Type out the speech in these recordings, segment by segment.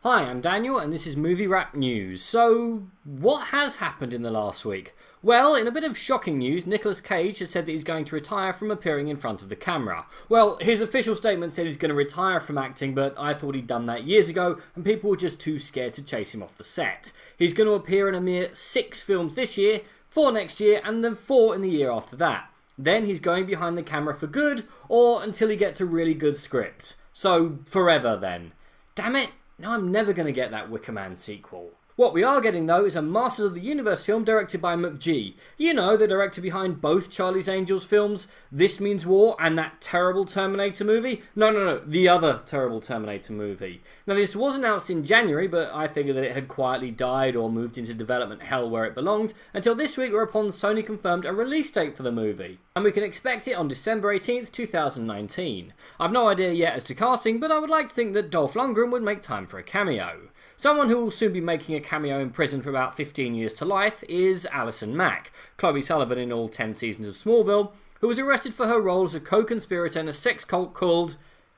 Hi, I'm Daniel and this is Movie Wrap News. So, what has happened in the last week? Well, in a bit of shocking news, Nicolas Cage has said that he's going to retire from appearing in front of the camera. Well, his official statement said he's going to retire from acting, but I thought he'd done that years ago and people were just too scared to chase him off the set. He's going to appear in a mere 6 films this year, 4 next year, and then 4 in the year after that. Then he's going behind the camera for good, or until he gets a really good script. So, forever then. Damn it! Now I'm never going to get that Wicker Man sequel. What we are getting though is a Masters of the Universe film directed by McG. You know, the director behind both Charlie's Angels films, This Means War, and that terrible Terminator movie. No, the other terrible Terminator movie. Now this was announced in January, but I figured that it had quietly died or moved into development hell where it belonged, until this week whereupon Sony confirmed a release date for the movie. And we can expect it on December 18th, 2019. I've no idea yet as to casting, but I would like to think that Dolph Lundgren would make time for a cameo. Someone who will soon be making a cameo in prison for about 15 years to life is Allison Mack, Chloe Sullivan in all 10 seasons of Smallville, who was arrested for her role as a co-conspirator in a sex cult called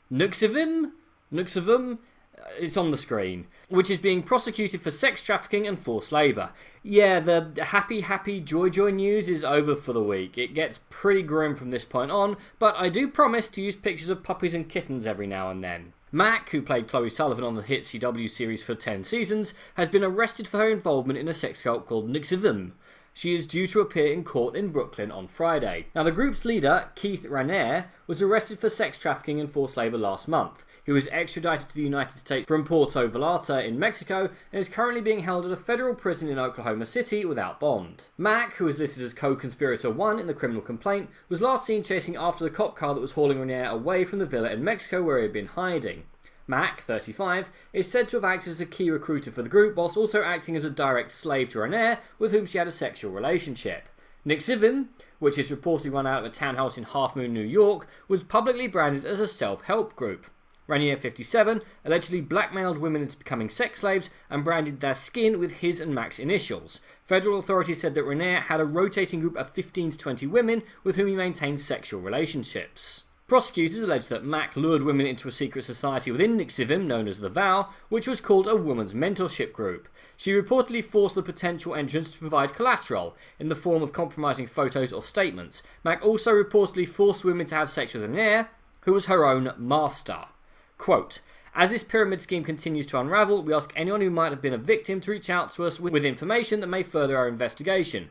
Nuxivim? It's on the screen, which is being prosecuted for sex trafficking and forced labour. Yeah, the happy joy news is over for the week. It gets pretty grim from this point on, but I do promise to use pictures of puppies and kittens every now and then. Mack, who played Chloe Sullivan on the hit CW series for 10 seasons, has been arrested for her involvement in a sex cult called Nuxivim. She is due to appear in court in Brooklyn on Friday. Now, the group's leader, Keith Raniere, was arrested for sex trafficking and forced labour last month. He was extradited to the United States from Puerto Vallarta in Mexico and is currently being held at a federal prison in Oklahoma City without bond. Mack, who is listed as co-conspirator 1 in the criminal complaint, was last seen chasing after the cop car that was hauling Raniere away from the villa in Mexico where he had been hiding. Mack, 35, is said to have acted as a key recruiter for the group whilst also acting as a direct slave to Raniere, with whom she had a sexual relationship. Nuxivim, which is reportedly run out of a townhouse in Half Moon, New York, was publicly branded as a self-help group. Raniere, 57, allegedly blackmailed women into becoming sex slaves and branded their skin with his and Mack's initials. Federal authorities said that Raniere had a rotating group of 15 to 20 women with whom he maintained sexual relationships. Prosecutors alleged that Mack lured women into a secret society within Nuxivim known as The Vow, which was called a woman's mentorship group. She reportedly forced the potential entrants to provide collateral in the form of compromising photos or statements. Mack also reportedly forced women to have sex with Raniere, who was her own master. Quote, "As this pyramid scheme continues to unravel, we ask anyone who might have been a victim to reach out to us with information that may further our investigation."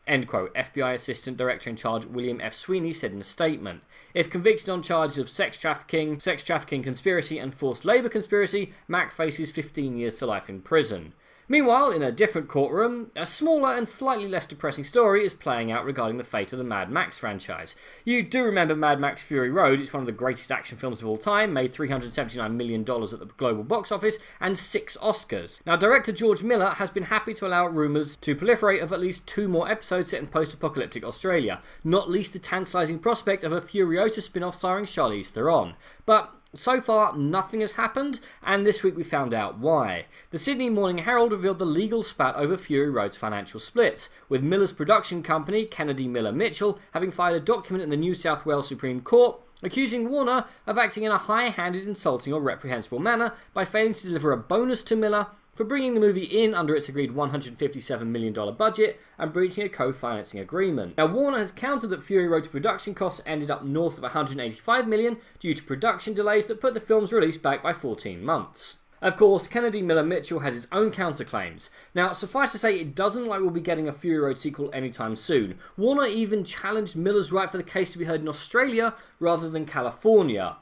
End quote, FBI Assistant Director in Charge William F. Sweeney said in a statement. If convicted on charges of sex trafficking conspiracy and forced labour conspiracy, Mack faces 15 years to life in prison. Meanwhile, in a different courtroom, a smaller and slightly less depressing story is playing out regarding the fate of the Mad Max franchise. You do remember Mad Max Fury Road. It's one of the greatest action films of all time, made $379 million at the global box office and 6 Oscars. Now, director George Miller has been happy to allow rumours to proliferate of at least 2 more episodes set in post-apocalyptic Australia, not least the tantalising prospect of a Furiosa spin-off starring Charlize Theron. But so far, nothing has happened, and this week we found out why. The Sydney Morning Herald revealed the legal spat over Fury Road's financial splits, with Miller's production company, Kennedy Miller Mitchell, having filed a document in the New South Wales Supreme Court accusing Warner of acting in a high-handed, insulting or reprehensible manner by failing to deliver a bonus to Miller for bringing the movie in under its agreed $157 million budget and breaching a co-financing agreement. Now, Warner has countered that Fury Road's production costs ended up north of $185 million due to production delays that put the film's release back by 14 months. Of course, Kennedy Miller Mitchell has his own counterclaims. Now, suffice to say, it doesn't look like we'll be getting a Fury Road sequel anytime soon. Warner even challenged Miller's right for the case to be heard in Australia rather than California.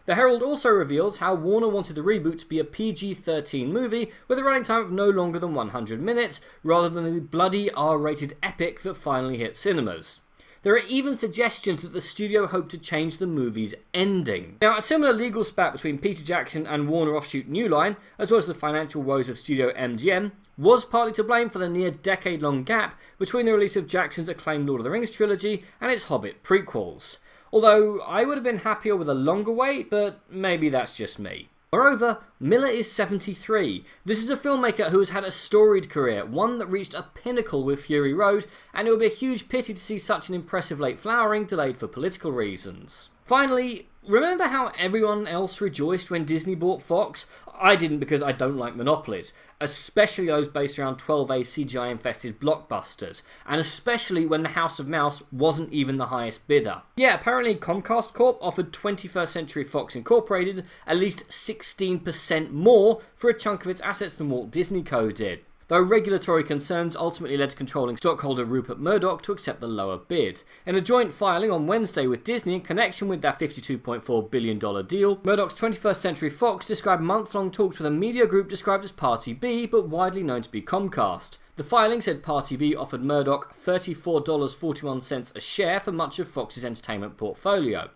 The Herald also reveals how Warner wanted the reboot to be a PG-13 movie with a running time of no longer than 100 minutes, rather than the bloody R-rated epic that finally hit cinemas. There are even suggestions that the studio hoped to change the movie's ending. Now, a similar legal spat between Peter Jackson and Warner offshoot New Line, as well as the financial woes of Studio MGM, was partly to blame for the near decade-long gap between the release of Jackson's acclaimed Lord of the Rings trilogy and its Hobbit prequels. Although, I would have been happier with a longer wait, but maybe that's just me. Moreover, Miller is 73. This is a filmmaker who has had a storied career, one that reached a pinnacle with Fury Road, and it would be a huge pity to see such an impressive late flowering delayed for political reasons. Finally, remember how everyone else rejoiced when Disney bought Fox? I didn't, because I don't like monopolies, especially those based around 12A CGI-infested blockbusters, and especially when the House of Mouse wasn't even the highest bidder. Yeah, apparently Comcast Corp offered 21st Century Fox Incorporated at least 16% more for a chunk of its assets than Walt Disney Co. did, though regulatory concerns ultimately led to controlling stockholder Rupert Murdoch to accept the lower bid. In a joint filing on Wednesday with Disney in connection with that $52.4 billion deal, Murdoch's 21st Century Fox described months-long talks with a media group described as Party B, but widely known to be Comcast. The filing said Party B offered Murdoch $34.41 a share for much of Fox's entertainment portfolio.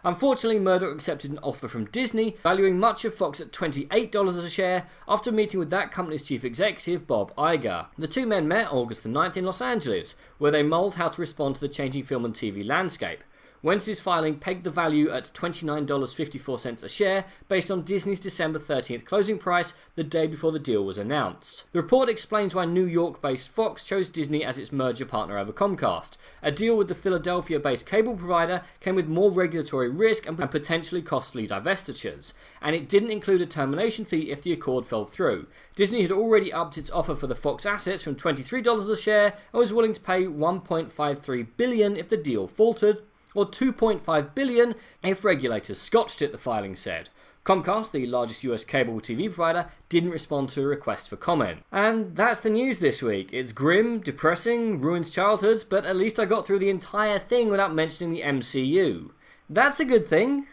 Unfortunately, Murdoch accepted an offer from Disney, valuing much of Fox at $28 a share after meeting with that company's chief executive, Bob Iger. The two men met August the 9th in Los Angeles, where they mulled how to respond to the changing film and TV landscape. Wednesday's filing pegged the value at $29.54 a share based on Disney's December 13th closing price the day before the deal was announced. The report explains why New York-based Fox chose Disney as its merger partner over Comcast. A deal with the Philadelphia-based cable provider came with more regulatory risk and potentially costly divestitures, and it didn't include a termination fee if the accord fell through. Disney had already upped its offer for the Fox assets from $23 a share and was willing to pay $1.53 billion if the deal faltered, or $2.5 billion if regulators scotched it, the filing said. Comcast, the largest US cable TV provider, didn't respond to a request for comment. And that's the news this week. It's grim, depressing, ruins childhoods, but at least I got through the entire thing without mentioning the MCU. That's a good thing,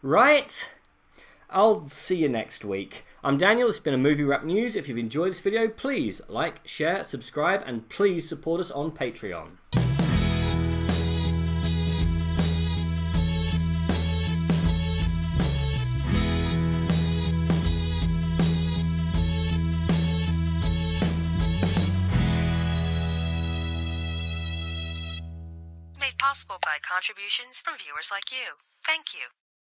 right? I'll see you next week. I'm Daniel, it's been a Movie Wrap News. If you've enjoyed this video, please like, share, subscribe, and please support us on Patreon. Made possible by contributions from viewers like you. Thank you.